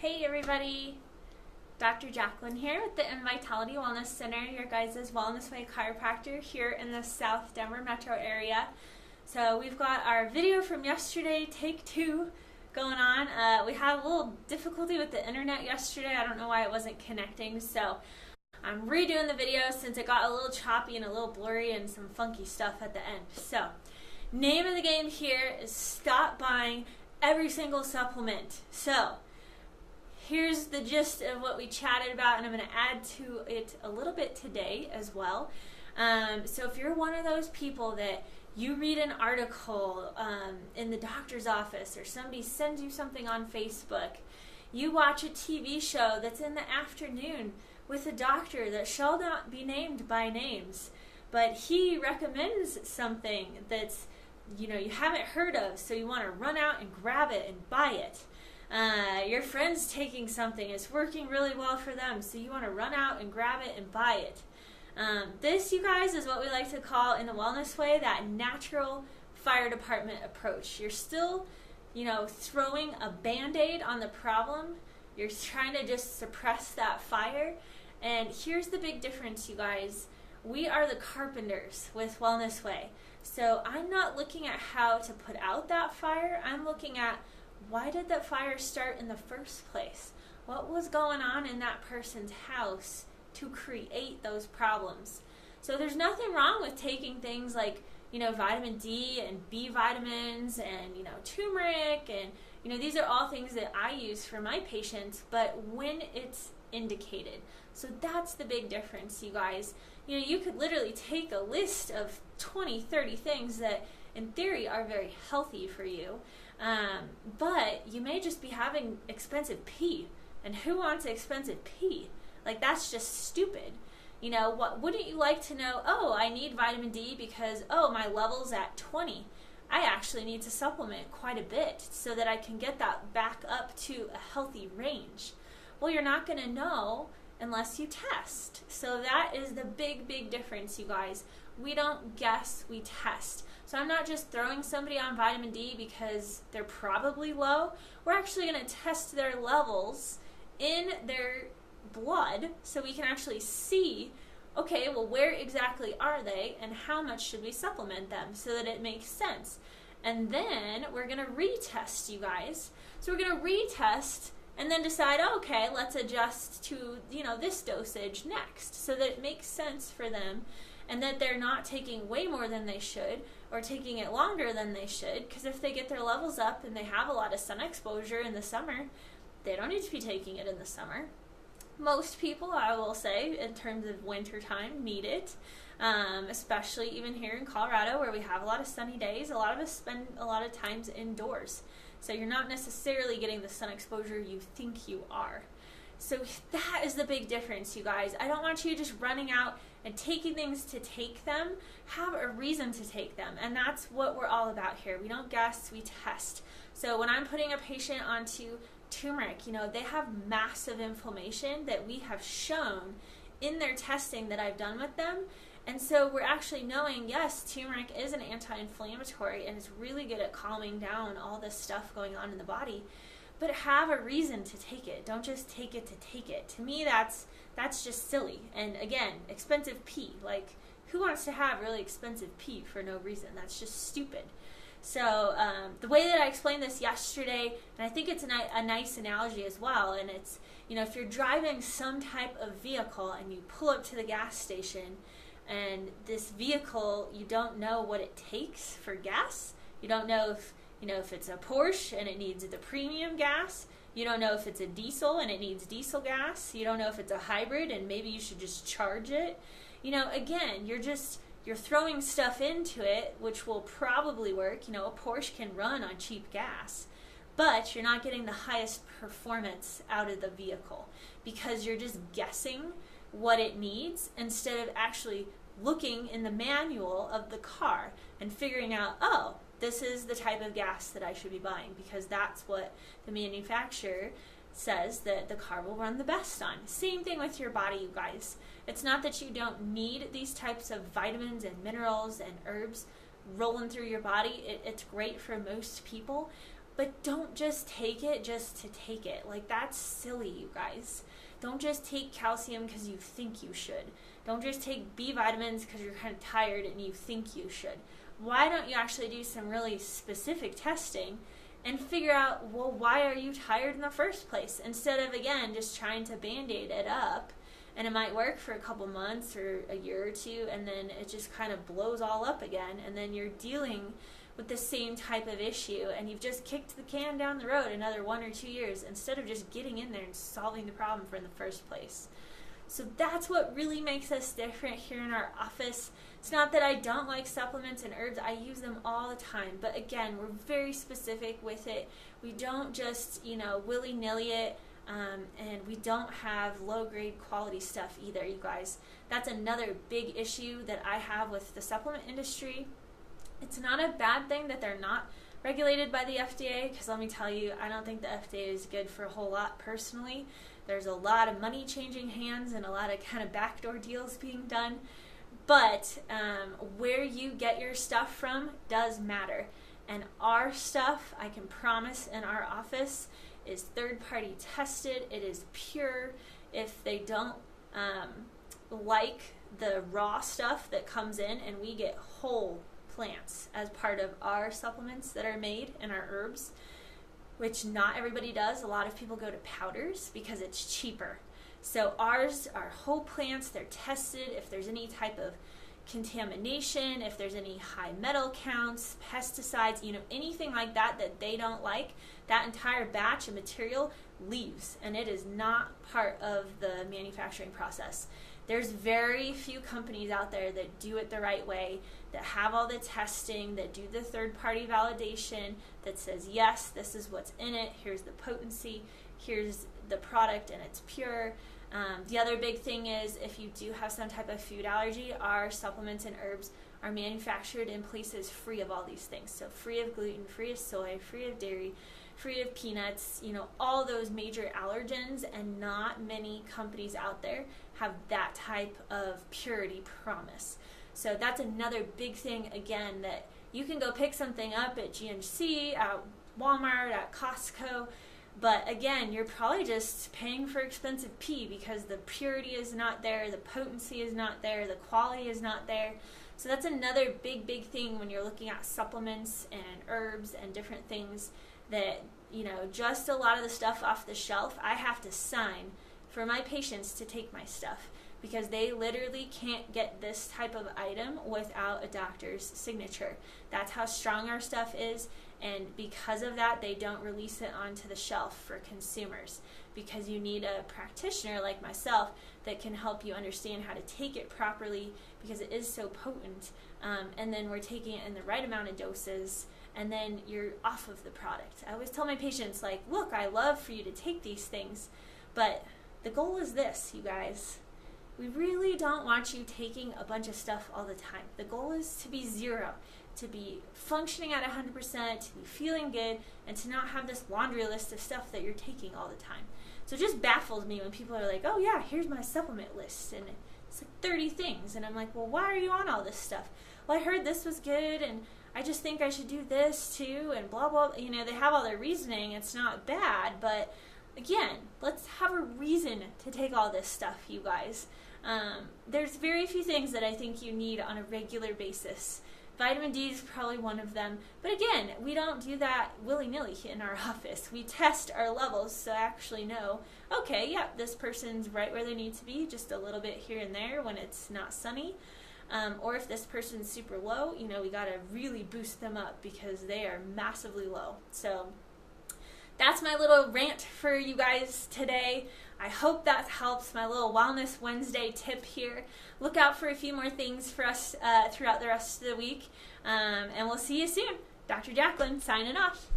Hey everybody, Dr. Jacqueline here with the Vitality Wellness Center, your guys' Wellness Way chiropractor here in the South Denver metro area. So we've got our video from yesterday, take 2, going on. We had a little difficulty with the internet yesterday. I don't know why it wasn't connecting, so I'm redoing the video since it got a little choppy and a little blurry and some funky stuff at the end. So, name of the game here is stop buying every single supplement. So, here's the gist of what we chatted about, and I'm going to add to it a little bit today as well. So if you're one of those people that you read an article in the doctor's office, or somebody sends you something on Facebook, you watch a TV show that's in the afternoon with a doctor that shall not be named by names, but he recommends something that's, you haven't heard of, so you want to run out and grab it and buy it. Your friend's taking something, it's working really well for them, so you want to run out and grab it and buy it. This, you guys, is what we like to call in the Wellness Way that natural fire department approach. You're still, throwing a band-aid on the problem. You're trying to just suppress that fire. And here's the big difference, you guys. We are the carpenters with Wellness Way. So I'm not looking at how to put out that fire. I'm looking at, why did that fire start in the first place? What was going on in that person's house to create those problems? So there's nothing wrong with taking things like, vitamin D and B vitamins and, turmeric and, these are all things that I use for my patients, but when it's indicated. So that's the big difference, you guys. You could literally take a list of 20, 30 things that in theory are very healthy for you, but you may just be having expensive pee, and who wants expensive pee? Like, that's just stupid. What wouldn't you like to know? Oh, I need vitamin D because, my level's at 20. I actually need to supplement quite a bit so that I can get that back up to a healthy range. Well, you're not going to know unless you test. So that is the big, big difference, you guys. We don't guess, we test. So I'm not just throwing somebody on vitamin D because they're probably low. We're actually going to test their levels in their blood so we can actually see, okay, well, where exactly are they and how much should we supplement them so that it makes sense. And then we're going to retest, you guys. So we're going to retest and then decide, okay, let's adjust to, this dosage next so that it makes sense for them and that they're not taking way more than they should or taking it longer than they should, because if they get their levels up and they have a lot of sun exposure in the summer, they don't need to be taking it in the summer. Most people, I will say, in terms of winter time, need it, especially even here in Colorado where we have a lot of sunny days. A lot of us spend a lot of times indoors. So you're not necessarily getting the sun exposure you think you are. So that is the big difference, you guys. I don't want you just running out and taking things to take them. Have a reason to take them. And that's what we're all about here. We don't guess, we test. So when I'm putting a patient onto turmeric, they have massive inflammation that we have shown in their testing that I've done with them. And so we're actually knowing, yes, turmeric is an anti-inflammatory and it's really good at calming down all this stuff going on in the body. But have a reason to take it. Don't just take it to take it. To me, that's just silly. And again, expensive pee. Like, who wants to have really expensive pee for no reason? That's just stupid. So the way that I explained this yesterday, and I think it's a nice analogy as well, and it's, if you're driving some type of vehicle and you pull up to the gas station, and this vehicle, you don't know what it takes for gas. You don't know if it's a Porsche and it needs the premium gas. You don't know if it's a diesel and it needs diesel gas. You don't know if it's a hybrid and maybe you should just charge it. Again, you're throwing stuff into it, which will probably work. A Porsche can run on cheap gas, but you're not getting the highest performance out of the vehicle because you're just guessing what it needs instead of actually looking in the manual of the car and figuring out, oh, this is the type of gas that I should be buying because that's what the manufacturer says that the car will run the best on. Same thing with your body, you guys. It's not that you don't need these types of vitamins and minerals and herbs rolling through your body. It's great for most people, but don't just take it just to take it. Like, that's silly, you guys. Don't just take calcium because you think you should. Don't just take B vitamins because you're kind of tired and you think you should. Why don't you actually do some really specific testing and figure out, well, why are you tired in the first place? Instead of, again, just trying to Band-Aid it up, and it might work for a couple months or a year or two, and then it just kind of blows all up again, and then you're dealing with the same type of issue, and you've just kicked the can down the road another 1 or 2 years instead of just getting in there and solving the problem in the first place. So that's what really makes us different here in our office. It's not that I don't like supplements and herbs. I use them all the time. But again, we're very specific with it. We don't just, willy-nilly it. And we don't have low-grade quality stuff either, you guys. That's another big issue that I have with the supplement industry. It's not a bad thing that they're not regulated by the FDA, because let me tell you, I don't think the FDA is good for a whole lot personally. There's a lot of money changing hands and a lot of kind of backdoor deals being done. But where you get your stuff from does matter. And our stuff, I can promise, in our office is third-party tested. It is pure. If they don't like the raw stuff that comes in, and we get whole plants as part of our supplements that are made in our herbs, which not everybody does. A lot of people go to powders because it's cheaper. So ours are whole plants. They're tested. If there's any type of contamination, if there's any high metal counts, pesticides, anything like that that they don't like, that entire batch of material leaves, and it is not part of the manufacturing process. There's very few companies out there that do it the right way, that have all the testing, that do the third-party validation, that says, yes, this is what's in it, here's the potency, here's the product, and it's pure. The other big thing is, if you do have some type of food allergy, our supplements and herbs are manufactured in places free of all these things. So free of gluten, free of soy, free of dairy, free of peanuts, all those major allergens, and not many companies out there have that type of purity promise. So that's another big thing, again, that you can go pick something up at GNC, at Walmart, at Costco, but again, you're probably just paying for expensive pee because the purity is not there, the potency is not there, the quality is not there. So that's another big thing when you're looking at supplements and herbs and different things, that, just a lot of the stuff off the shelf, I have to sign for my patients to take my stuff, because they literally can't get this type of item without a doctor's signature. That's how strong our stuff is, and because of that, they don't release it onto the shelf for consumers, because you need a practitioner like myself that can help you understand how to take it properly, because it is so potent, and then we're taking it in the right amount of doses, and then you're off of the product. I always tell my patients, like, look, I love for you to take these things, but the goal is this, you guys. We really don't want you taking a bunch of stuff all the time. The goal is to be zero, to be functioning at 100%, to be feeling good, and to not have this laundry list of stuff that you're taking all the time. So it just baffles me when people are like, oh yeah, here's my supplement list, and it's like 30 things, and I'm like, well, why are you on all this stuff? Well, I heard this was good, and I just think I should do this too, and blah, blah. They have all their reasoning. It's not bad, but again, let's have a reason to take all this stuff, you guys. There's very few things that I think you need on a regular basis. Vitamin D is probably one of them. But again, we don't do that willy-nilly in our office. We test our levels to actually know, okay, yeah, this person's right where they need to be, just a little bit here and there when it's not sunny. Or if this person's super low, we got to really boost them up because they are massively low. So that's my little rant for you guys today. I hope that helps, my little Wellness Wednesday tip here. Look out for a few more things for us throughout the rest of the week. And we'll see you soon. Dr. Jacqueline signing off.